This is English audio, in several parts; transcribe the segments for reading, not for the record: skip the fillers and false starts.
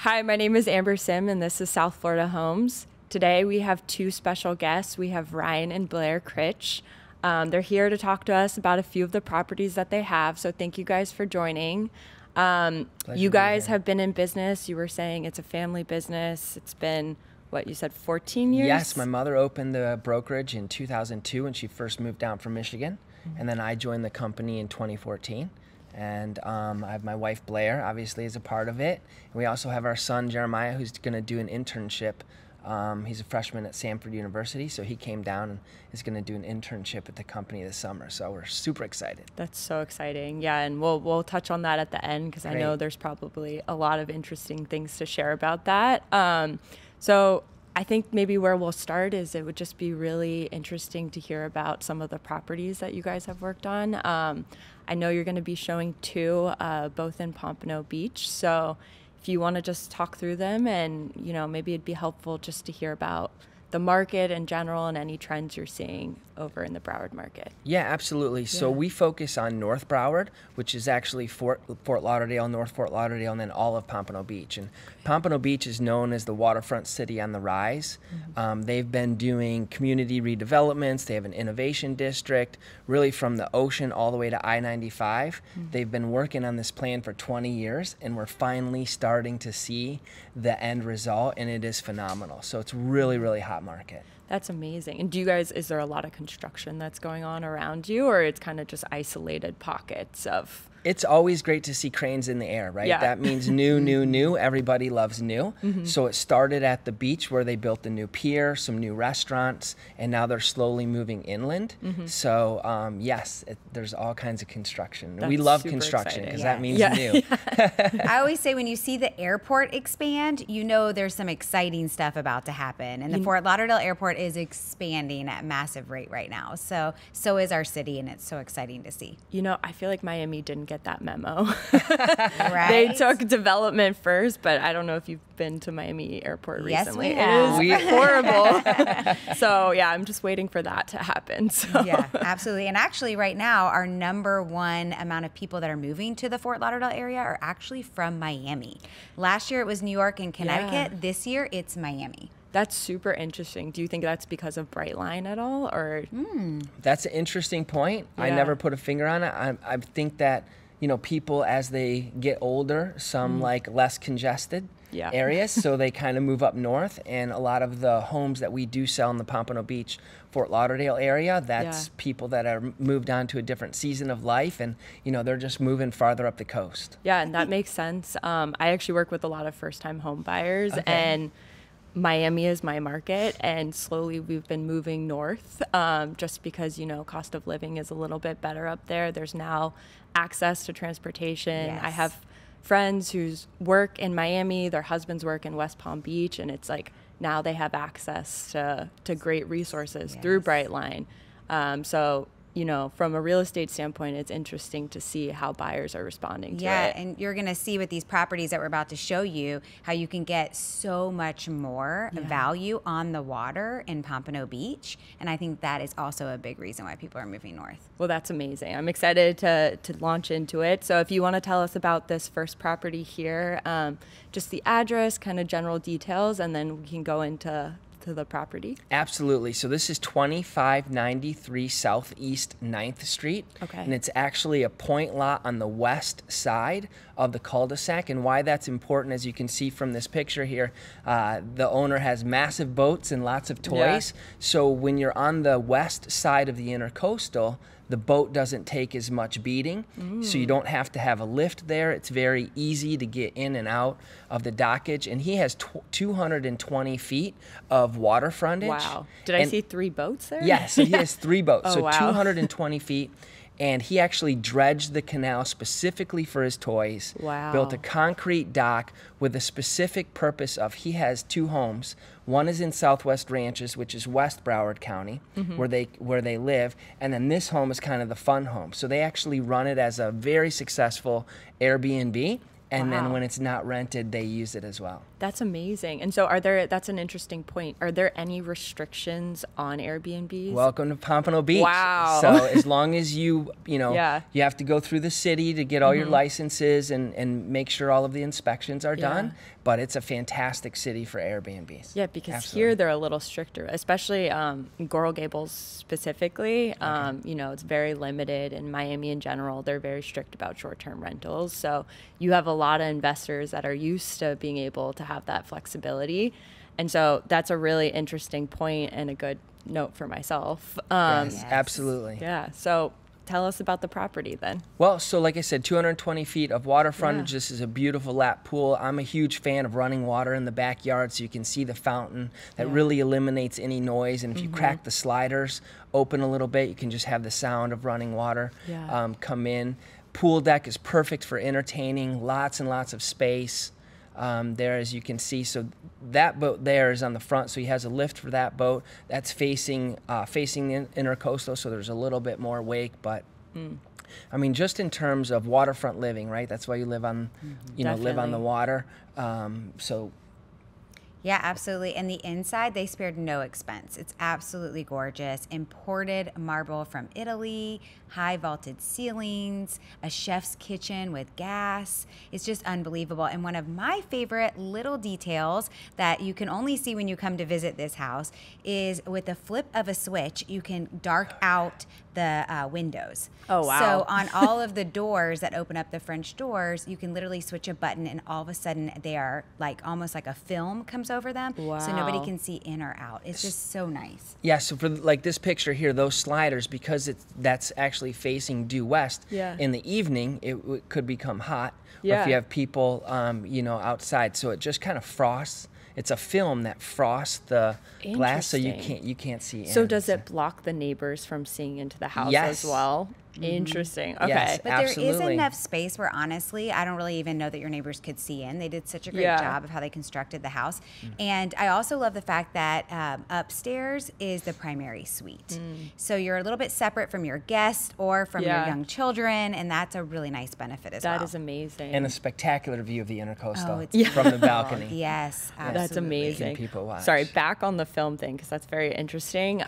Hi, my name is Amber Sim, and this is South Florida Homes. Today we have two special guests. We have Ryan and Blair Critch. They're here to talk to us about a few of the properties that they have, so thank you guys for joining. You guys have been in business. You were saying it's a family business. It's been, what, you said 14 years? Yes, my mother opened the brokerage in 2002 when she first moved down from Michigan, and then I joined the company in 2014. And I have my wife Blair, obviously, as a part of it. And we also have our son Jeremiah, who's going to do an internship. He's a freshman at Samford University, so he came down and is going to do an internship at the company this summer. So we're super excited. That's so exciting. Yeah, and we'll touch on that at the end because I know there's probably a lot of interesting things to share about that. So I think maybe where we'll start is it would just be really interesting to hear about some of the properties that you guys have worked on. I know you're going to be showing two, both in Pompano Beach. So if you want to just talk through them, and maybe it'd be helpful just to hear about the market in general and any trends you're seeing over in the Broward market. Yeah, absolutely. So we focus on North Broward, which is actually Fort Lauderdale, North Fort Lauderdale, and then all of Pompano Beach. And Pompano Beach is known as the waterfront city on the rise. They've been doing community redevelopments. They have an innovation district, really from the ocean all the way to I-95. They've been working on this plan for 20 years, and we're finally starting to see the end result, and it is phenomenal. So it's really, really hot market. That's amazing. And is there a lot of construction that's going on around you, or it's kind of just isolated pockets of? It's always great to see cranes in the air, right? Yeah. That means new, new, new. Everybody loves new. So it started at the beach where they built a new pier, some new restaurants, and now they're slowly moving inland. So yes, there's all kinds of construction. We love construction because that means new. I always say when you see the airport expand, you know there's some exciting stuff about to happen. And the Fort Lauderdale airport is expanding at a massive rate right now. So is our city, and it's so exciting to see. I feel like Miami didn't get that memo. Right? They took development first, but I don't know if you've been to Miami Airport recently. Yes, we have. It is horrible. So yeah, I'm just waiting for that to happen. So. Yeah, absolutely. And actually right now, our #1 amount of people that are moving to the Fort Lauderdale area are actually from Miami. Last year it was New York and Connecticut. This year it's Miami. That's super interesting. Do you think that's because of Brightline at all, or? That's an interesting point. I never put a finger on it. I think that people, as they get older, some like less congested areas, so they kind of move up north. And a lot of the homes that we do sell in the Pompano Beach, Fort Lauderdale area, that's people that are moved on to a different season of life, and they're just moving farther up the coast. Yeah, and that makes sense. I actually work with a lot of first-time home buyers, and Miami is my market, and slowly we've been moving north just because, cost of living is a little bit better up there. There's now access to transportation. I have friends whose work in Miami, their husbands work in West Palm Beach, and it's like now they have access to great resources through Brightline. So from a real estate standpoint, it's interesting to see how buyers are responding to it. Yeah, and you're going to see with these properties that we're about to show you how you can get so much more value on the water in Pompano Beach. And I think that is also a big reason why people are moving north. Well, that's amazing. I'm excited to launch into it. So if you want to tell us about this first property here, just the address, kind of general details, and then we can go into the property. Absolutely. So this is 2593 Southeast 9th Street. And it's actually a point lot on the west side of the cul-de-sac. And why that's important, as you can see from this picture here, the owner has massive boats and lots of toys. So when you're on the west side of the intercoastal, the boat doesn't take as much beating, so you don't have to have a lift there. It's very easy to get in and out of the dockage, and he has 220 feet of water frontage. Wow. Did I see 3 boats there? Yes, so he has 3 boats, Oh, so wow. 220 feet. And he actually dredged the canal specifically for his toys. Wow. Built a concrete dock with a specific purpose of, he has 2 homes. One is in Southwest Ranches, which is West Broward County, where they live. And then this home is kind of the fun home. So they actually run it as a very successful Airbnb. And then when it's not rented, they use it as well. That's amazing. And so that's an interesting point. Are there any restrictions on Airbnbs? Welcome to Pompano Beach. Wow. So as long as you have to go through the city to get all your licenses and make sure all of the inspections are done. But it's a fantastic city for Airbnbs. Yeah, because here they're a little stricter, especially in Coral Gables specifically. It's very limited. In Miami in general, they're very strict about short-term rentals. So you have a lot of investors that are used to being able to have that flexibility. And so that's a really interesting point and a good note for myself. Yes, absolutely. Yeah. So tell us about the property then. Well, so like I said, 220 feet of water frontage. This is a beautiful lap pool. I'm a huge fan of running water in the backyard so you can see the fountain. That really eliminates any noise. And if you crack the sliders open a little bit, you can just have the sound of running water come in. Pool deck is perfect for entertaining, lots and lots of space. There, as you can see, so that boat there is on the front, so he has a lift for that boat. That's facing the intercoastal, so there's a little bit more wake, but I mean, just in terms of waterfront living, right? That's why you live on, live on the water. Yeah, absolutely. And the inside, they spared no expense. It's absolutely gorgeous. Imported marble from Italy, high vaulted ceilings, a chef's kitchen with gas. It's just unbelievable. And one of my favorite little details that you can only see when you come to visit this house is with the flip of a switch, you can dark out the windows. Oh, wow. So on all of the doors that open up the French doors, you can literally switch a button and all of a sudden they are like almost like a film comes over them. Wow. So nobody can see in or out. It's just so nice. Yeah, so for like this picture here, those sliders, because that's actually facing due west, in the evening it could become hot. Or if you have people, outside, so it just kind of frosts. It's a film that frosts the glass, so you can't see in. So does it block the neighbors from seeing into the house as well? Interesting. Okay. Yes, but absolutely. there is enough space where honestly, I don't really even know that your neighbors could see in. They did such a great job of how they constructed the house. And I also love the fact that upstairs is the primary suite. So you're a little bit separate from your guests or from your young children. And that's a really nice benefit as well. That is amazing. And a spectacular view of the intercoastal it's from the balcony. Yes, absolutely. That's amazing. People watch. Sorry, back on the film thing, because that's very interesting.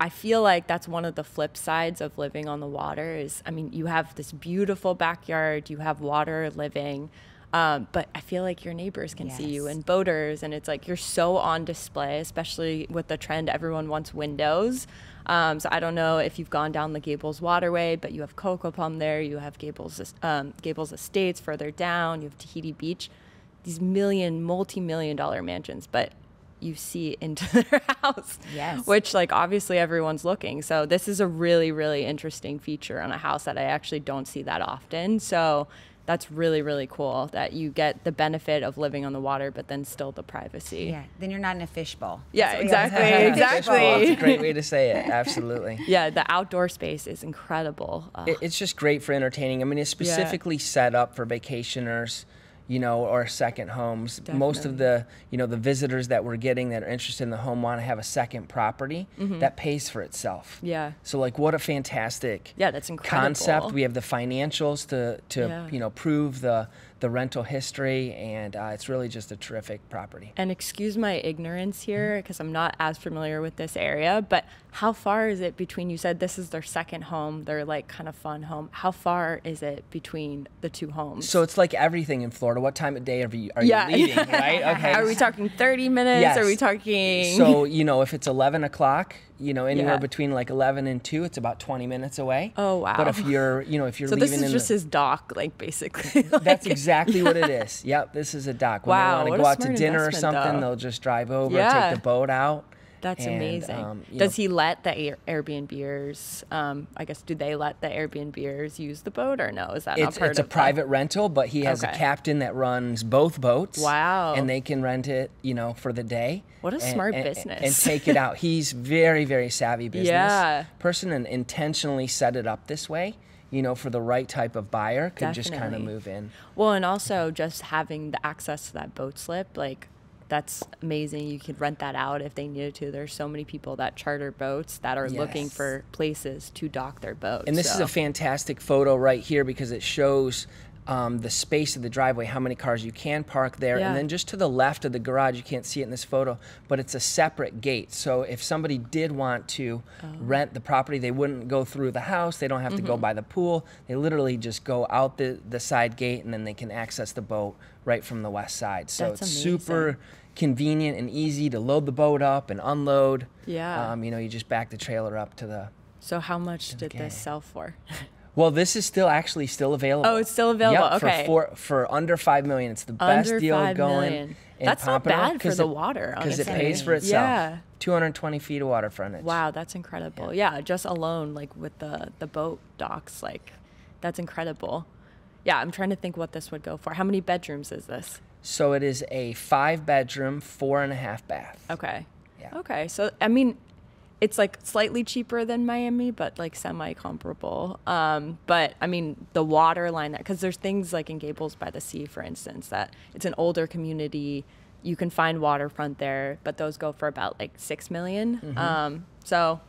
I feel like that's one of the flip sides of living on the water is, I mean, you have this beautiful backyard, you have water living, but I feel like your neighbors can see you and boaters, and it's like you're so on display, especially with the trend, everyone wants windows. So I don't know if you've gone down the Gables Waterway, but you have Coco Palm there, you have Gables Estates further down, you have Tahiti Beach, these multi-million-dollar mansions, but you see into their house, which like obviously everyone's looking. So this is a really, really interesting feature on a house that I actually don't see that often. So that's really, really cool that you get the benefit of living on the water, but then still the privacy. Yeah, then you're not in a fishbowl. Yeah, exactly. That's a great way to say it. Absolutely. Yeah, the outdoor space is incredible. It's just great for entertaining. I mean, it's specifically set up for vacationers, or second homes. Definitely. Most of the, the visitors that we're getting that are interested in the home want to have a second property that pays for itself. Yeah. So like, what a fantastic that's incredible concept. We have the financials to prove the rental history, and it's really just a terrific property. And excuse my ignorance here, because I'm not as familiar with this area, but how far is it between, you said this is their second home, their like kind of fun home. How far is it between the two homes? So it's like everything in Florida. What time of day are you leaving, right? Okay. Are we talking 30 minutes? Yes. Are we talking? So, if it's 11 o'clock, anywhere between like 11 and 2, it's about 20 minutes away. Oh, wow. But if you're so leaving this is just his dock, like basically. That's exactly what it is. Yep, this is a dock. When they want to go out to dinner or something, they'll just drive over, take the boat out. That's amazing. Does he let the Airbnbers, I guess, do they let the Airbnbers use the boat or no? Is that not part of it? It's a private rental, but he has a captain that runs both boats. Wow. And they can rent it, for the day. What a smart business. And take it out. He's very, very savvy business person and intentionally set it up this way. For the right type of buyer could just kind of move in. Well, and also just having the access to that boat slip, like that's amazing. You could rent that out if they needed to. There's so many people that charter boats that are looking for places to dock their boats. And this is a fantastic photo right here because it shows the space of the driveway, how many cars you can park there. And then just to the left of the garage, you can't see it in this photo, but it's a separate gate. So if somebody did want to rent the property, they wouldn't go through the house. They don't have to go by the pool. They literally just go out the side gate, and then they can access the boat right from the west side. So That's it's amazing. Super convenient and easy to load the boat up and unload. Yeah. You know, you just back the trailer up to the... So how much did this sell for? Well, this is still available. Oh, it's still available. Yep, Okay. For under $5 million. It's the best Under deal $5 going. million. In That's not Pompano, bad for the water, because it honestly. pays for itself. Yeah. 220 feet of water frontage. Wow, that's incredible. Yeah, just alone, like with the boat docks, like that's incredible. Yeah, I'm trying to think what this would go for. How many bedrooms is this? So it is a 5-bedroom, 4.5 bath. Okay. Yeah. Okay. So, I mean, it's like slightly cheaper than Miami, but like semi-comparable. But I mean, the water line, because there's things like in Gables by the Sea, for instance, that it's an older community. You can find waterfront there, but those go for about like $6 million. So,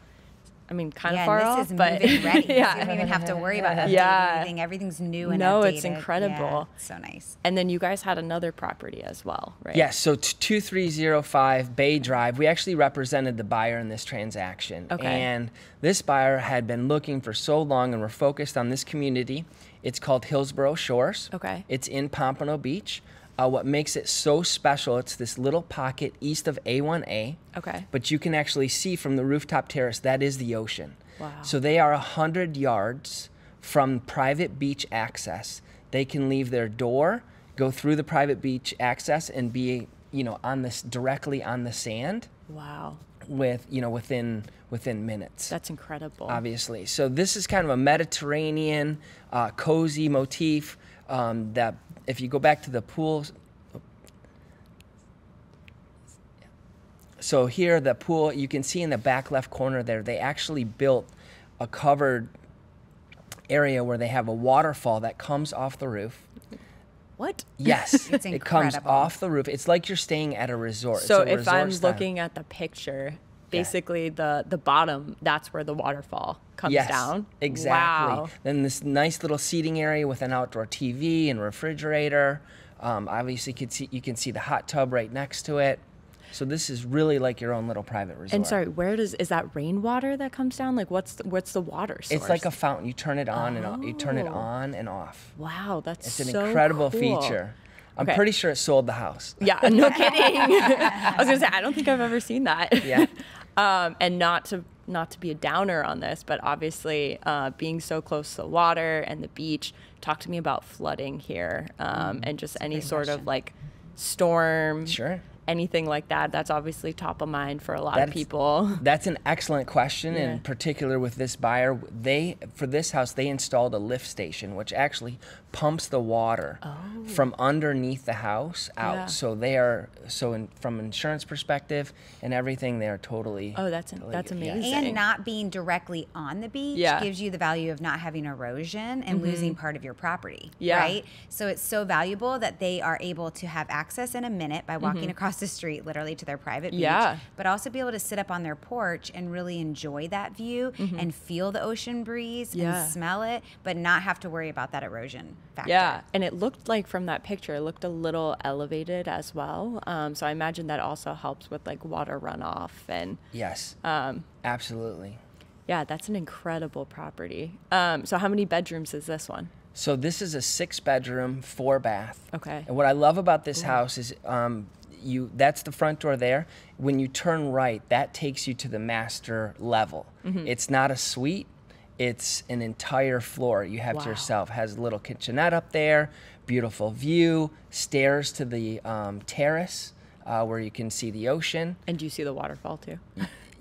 I mean, kind of far off, this is but move-in ready. yeah. You don't even have to worry about updating anything. Everything's new and No, updated. it's incredible. Yeah, it's so nice. And then you guys had another property as well, right? Yes, so 2305 Bay Drive. We actually represented the buyer in this transaction. Okay. And this buyer had been looking for so long, and we're focused on this community. It's called Hillsborough Shores. Okay. It's in Pompano Beach. What makes it so special, it's this little pocket east of A1A. Okay. But you can actually see from the rooftop terrace, that is the ocean. Wow. So they are 100 yards from private beach access. They can leave their door, go through the private beach access, and be, you know, on this directly on the sand. Wow. With, you know, within minutes. That's incredible. Obviously. So this is kind of a Mediterranean, cozy motif that if you go back to the pool. So here, the pool, you can see in the back left corner there, they actually built a covered area where they have a waterfall that comes off the roof. What? Yes, It's it comes incredible. off the roof. It's like you're staying at a resort. So It's a if I'm resort style. looking at the picture, basically the bottom, that's where the waterfall comes down? Exactly. Wow. Then this nice little seating area with an outdoor TV and refrigerator. Obviously, you can see the hot tub right next to it. So this is really like your own little private resort. And sorry, is that rainwater that comes down? Like what's the water source? It's like a fountain. You turn it on and off. You turn it on and off. Wow, that's It's an so incredible cool. feature. I'm Okay. pretty sure it sold the house. Yeah, no kidding. I was gonna say I don't think I've ever seen that. Yeah. And not to be a downer on this, but obviously being so close to the water and the beach, talk to me about flooding here and just any sort of like storm. Sure. Anything like that. That's obviously top of mind for a lot of people. That's an excellent question. Yeah. In particular with this buyer, for this house, they installed a lift station, which actually pumps the water from underneath the house out. Yeah. So from insurance perspective and everything, they are totally. Oh, that's totally that's good. Yeah. amazing. And not being directly on the beach gives you the value of not having erosion and losing part of your property, right? So it's so valuable that they are able to have access in a minute by walking across the street, literally to their private beach, but also be able to sit up on their porch and really enjoy that view and feel the ocean breeze and smell it, but not have to worry about that erosion factor. Yeah, and it looked like from that picture, it looked a little elevated as well. So I imagine that also helps with like water runoff and Yes. Absolutely. yeah, that's an incredible property. So how many bedrooms is this one? So this is a 6-bedroom, 4-bath. Okay. And what I love about this house is that's the front door there. When you turn right, that takes you to the master level. It's not a suite. It's an entire floor you have to yourself. Has a little kitchenette up there, beautiful view, stairs to the terrace where you can see the ocean. And do you see the waterfall too?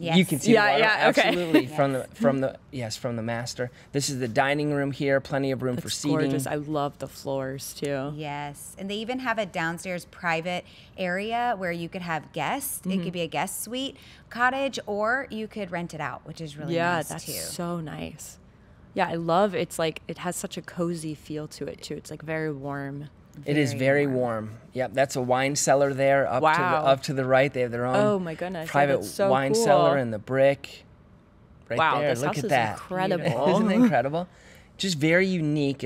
Yes. You can see the water, okay. absolutely from the master. This is the dining room here, plenty of room for It's seating. gorgeous. I love the floors too. Yes, and they even have a downstairs private area where you could have guests. It could be a guest suite cottage, or you could rent it out, which is really nice that's too. so nice. Yeah, I love it's like it has such a cozy feel to it too. It's like very warm. It is very warm. Yep, that's a wine cellar there up to the right. They have their own Oh my goodness, yeah, private that's so wine cool. cellar and the brick right Wow, there. this Look house at is that. incredible. Isn't it incredible? just very unique,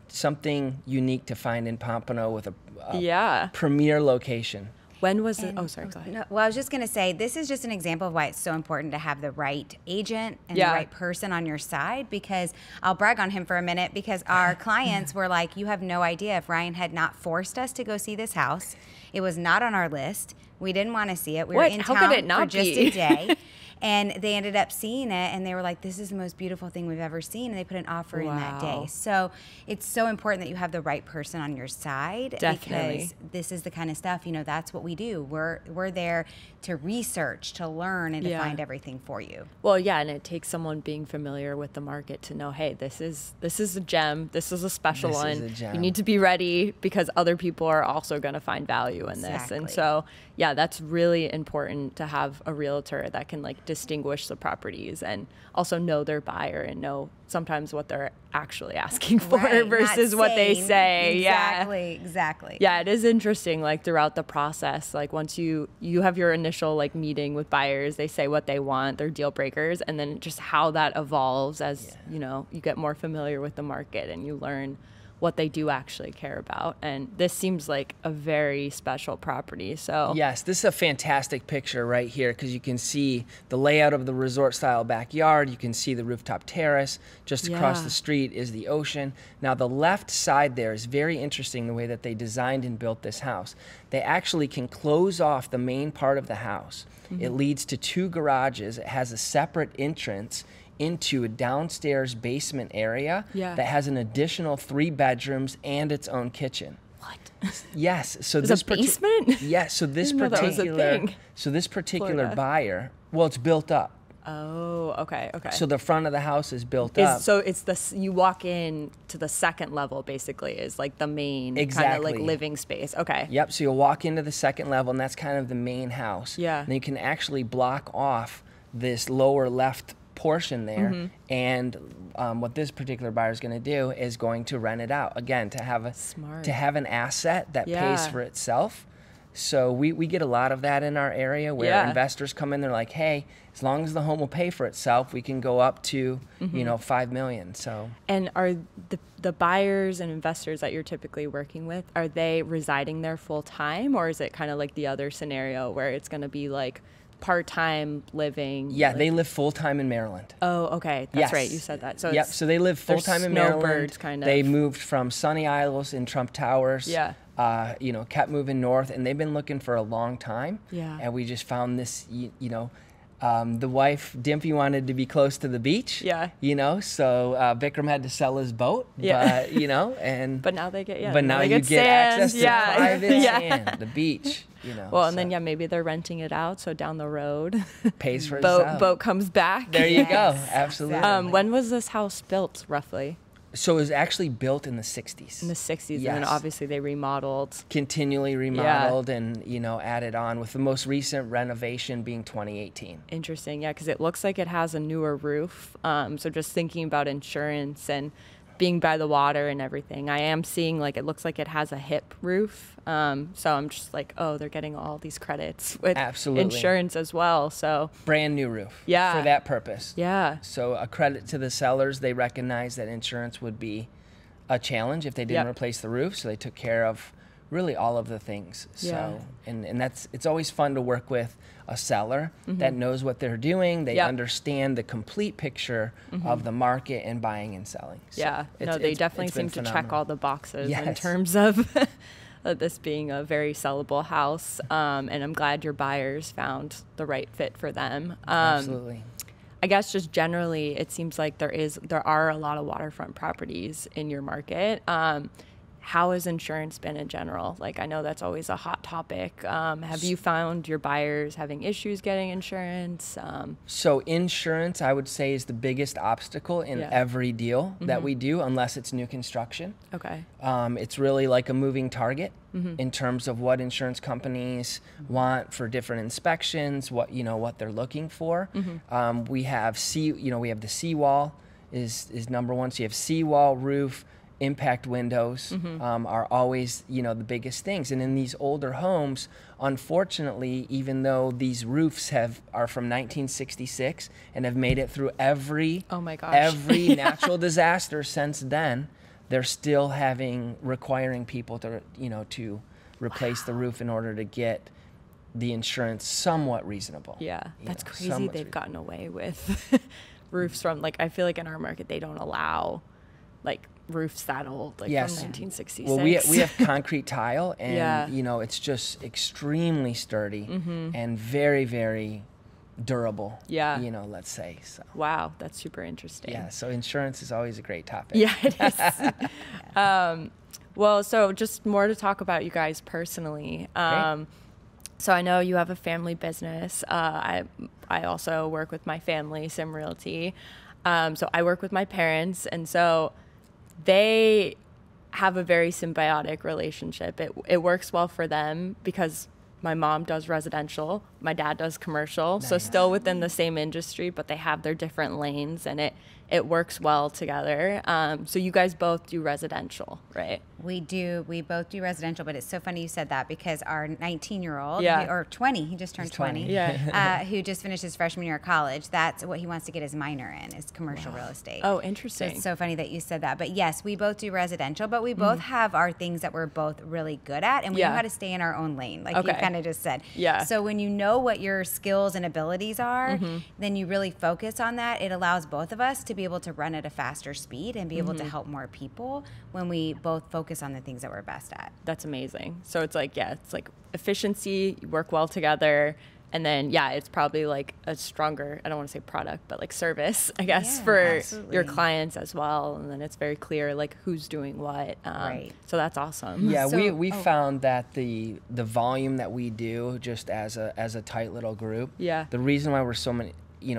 something unique to find in Pompano with a premier location. When was it? Oh, sorry, go ahead. No, well, I was just going to say, this is just an example of why it's so important to have the right agent and the right person on your side, because I'll brag on him for a minute, because our clients were like, you have no idea, if Ryan had not forced us to go see this house, it was not on our list. We didn't want to see it. We were in town for just a day. And they ended up seeing it, and they were like, this is the most beautiful thing we've ever seen. And they put an offer in that day. So it's so important that you have the right person on your side. Definitely. Because this is the kind of stuff, that's what we do. We're there to research, to learn, and to find everything for you. Well, yeah, and it takes someone being familiar with the market to know, hey, this is a gem. This is a special one. Is a gem. You need to be ready, because other people are also going to find value in this. And so, yeah, that's really important to have a realtor that can distinguish the properties and also know their buyer and know sometimes what they're actually asking for versus what they say. Exactly. Yeah, it is interesting, throughout the process, once you have your initial meeting with buyers, they say what they want, their deal breakers, and then just how that evolves as you get more familiar with the market and you learn what they do actually care about. And this seems like a very special property. So yes, this is a fantastic picture right here, because you can see the layout of the resort style backyard. You can see the rooftop terrace. Just across the street is the ocean. Now the left side there is very interesting, the way that they designed and built this house. They actually can close off the main part of the house. It leads to 2 garages. It has a separate entrance into a downstairs basement area that has an additional 3 bedrooms and its own kitchen. What? Yes. So there's a basement? Yes. So this particular buyer, well, it's built up. Oh, okay. So the front of the house is built up. So it's you walk in to the second level, basically, is the main kind of living space. Okay. Yep. So you'll walk into the second level, and that's kind of the main house. Yeah. And you can actually block off this lower left portion there, and what this particular buyer is going to do is going to rent it out again to have an asset that pays for itself. So we get a lot of that in our area, where investors come in, they're like, hey, as long as the home will pay for itself, we can go up to $5 million. So, and are the buyers and investors that you're typically working with, are they residing there full time, or is it kind of like the other scenario where it's going to be part-time living? Yeah, they live full-time in Maryland. Oh, okay. That's right. You said that. So so they live full-time in Maryland. Snowbirds, kind of. They moved from Sunny Isles in Trump Towers. Yeah. Kept moving north, and they've been looking for a long time. Yeah. And we just found this, the wife, Dimpy, wanted to be close to the beach. Yeah. So Vikram had to sell his boat. Yeah. But, but now they get, But now you get access to private sand, the beach. Well, and then maybe they're renting it out, so down the road pays for itself. Boat comes back. There you go. Absolutely. When was this house built, roughly? So it was actually built in the 60s. In the 60s, and then obviously they remodeled. Continually remodeled and, added on, with the most recent renovation being 2018. Interesting, yeah, because it looks like it has a newer roof. So just thinking about insurance and being by the water and everything, I am seeing it looks like it has a hip roof. So I'm just they're getting all these credits with insurance as well. So brand new roof. For that purpose. Yeah. So a credit to the sellers. They recognized that insurance would be a challenge if they didn't replace the roof. So they took care of really all of the things. So and it's always fun to work with a seller that knows what they're doing. They understand the complete picture of the market and buying and selling. So they definitely seem to check all the boxes in terms of this being a very sellable house. And I'm glad your buyers found the right fit for them. Absolutely. I guess just generally, it seems like there are a lot of waterfront properties in your market. How has insurance been in general? I know that's always a hot topic. Have you found your buyers having issues getting insurance? So insurance, I would say, is the biggest obstacle in every deal that we do, unless it's new construction. Okay. It's really like a moving target in terms of what insurance companies want for different inspections, what they're looking for. We have the seawall is number one. So you have seawall, roof, impact windows are always, you know, the biggest things. And in these older homes, unfortunately, even though these roofs are from 1966 and have made it through every every natural disaster since then, they're still requiring people to, you know, to replace the roof in order to get the insurance somewhat reasonable. Yeah, that's crazy. They've gotten away with roofs from, like, I feel like in our market they don't allow like roofs that old, like from 1966. Well, we have concrete tile, and you know, it's just extremely sturdy and very, very durable. Yeah, you know, let's say. So. Wow, that's super interesting. Yeah, so insurance is always a great topic. Yeah, it is. Well, so just more to talk about you guys personally. So I know you have a family business. I also work with my family, Sime Realty. So I work with my parents, and so they have a very symbiotic relationship. It works well for them because my mom does residential, my dad does commercial, so still within the same industry, but they have their different lanes, and it works well together. So you guys both do residential, right? We do. We both do residential, but it's so funny you said that because our 19-year-old, or 20, he just turned 20, who just finished his freshman year of college, that's what he wants to get his minor in, is commercial real estate. Oh, interesting. So it's so funny that you said that. But yes, we both do residential, but we both have our things that we're both really good at, and we know how to stay in our own lane, like you kind of just said. Yeah. So when you know what your skills and abilities are, then you really focus on that. It allows both of us to be able to run at a faster speed and be able to help more people when we both focus on the things that we're best at. That's amazing. So it's like, it's like efficiency, you work well together, and then it's probably like a stronger, I don't want to say product, but like service, I guess, for your clients as well. And then it's very clear like who's doing what. So that's awesome. Yeah, we found that the volume that we do just as a tight little group, the reason why we're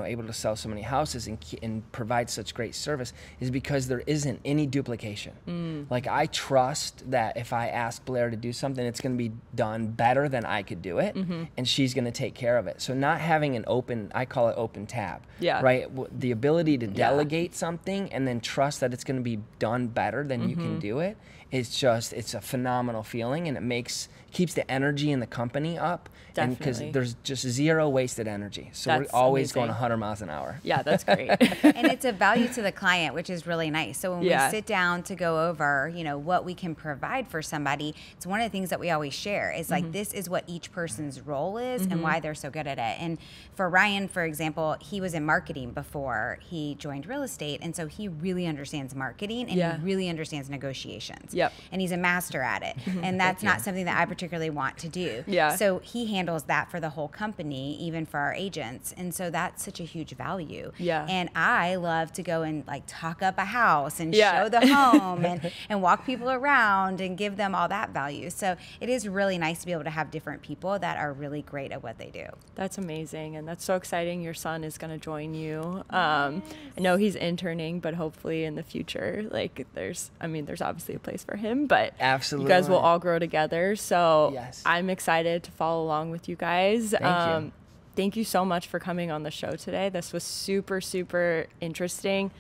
able to sell so many houses and provide such great service is because there isn't any duplication. Like, I trust that if I ask Blair to do something, it's going to be done better than I could do it, and she's going to take care of it. So not having an open, I call it open tab, right? The ability to delegate something and then trust that it's going to be done better than you can do it, it's a phenomenal feeling, and it keeps the energy in the company up. Definitely. And because there's just zero wasted energy. So we're always going 100 miles an hour. Yeah, that's great. And it's a value to the client, which is really nice. So when we sit down to go over, what we can provide for somebody, it's one of the things that we always share is like, this is what each person's role is and why they're so good at it. And for Ryan, for example, he was in marketing before he joined real estate. And so he really understands marketing and he really understands negotiations. And he's a master at it. And that's not something that I particularly want to do. So he handles that for the whole company, even for our agents. And so that's such a huge value. And I love to go and like talk up a house and show the home and walk people around and give them all that value. So it is really nice to be able to have different people that are really great at what they do. That's amazing. And that's so exciting. Your son is going to join you. I know he's interning, but hopefully in the future, like there's obviously a place for him, but absolutely, you guys will all grow together. So I'm excited to follow along with you guys. Thank you. Thank you so much for coming on the show today. This was super, super interesting.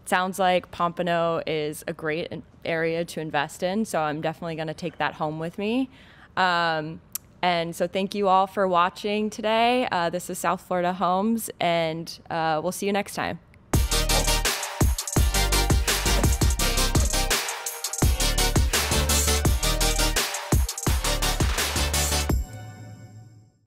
It sounds like Pompano is a great area to invest in, so I'm definitely going to take that home with me. And so thank you all for watching today. This is South Florida Homes, and we'll see you next time.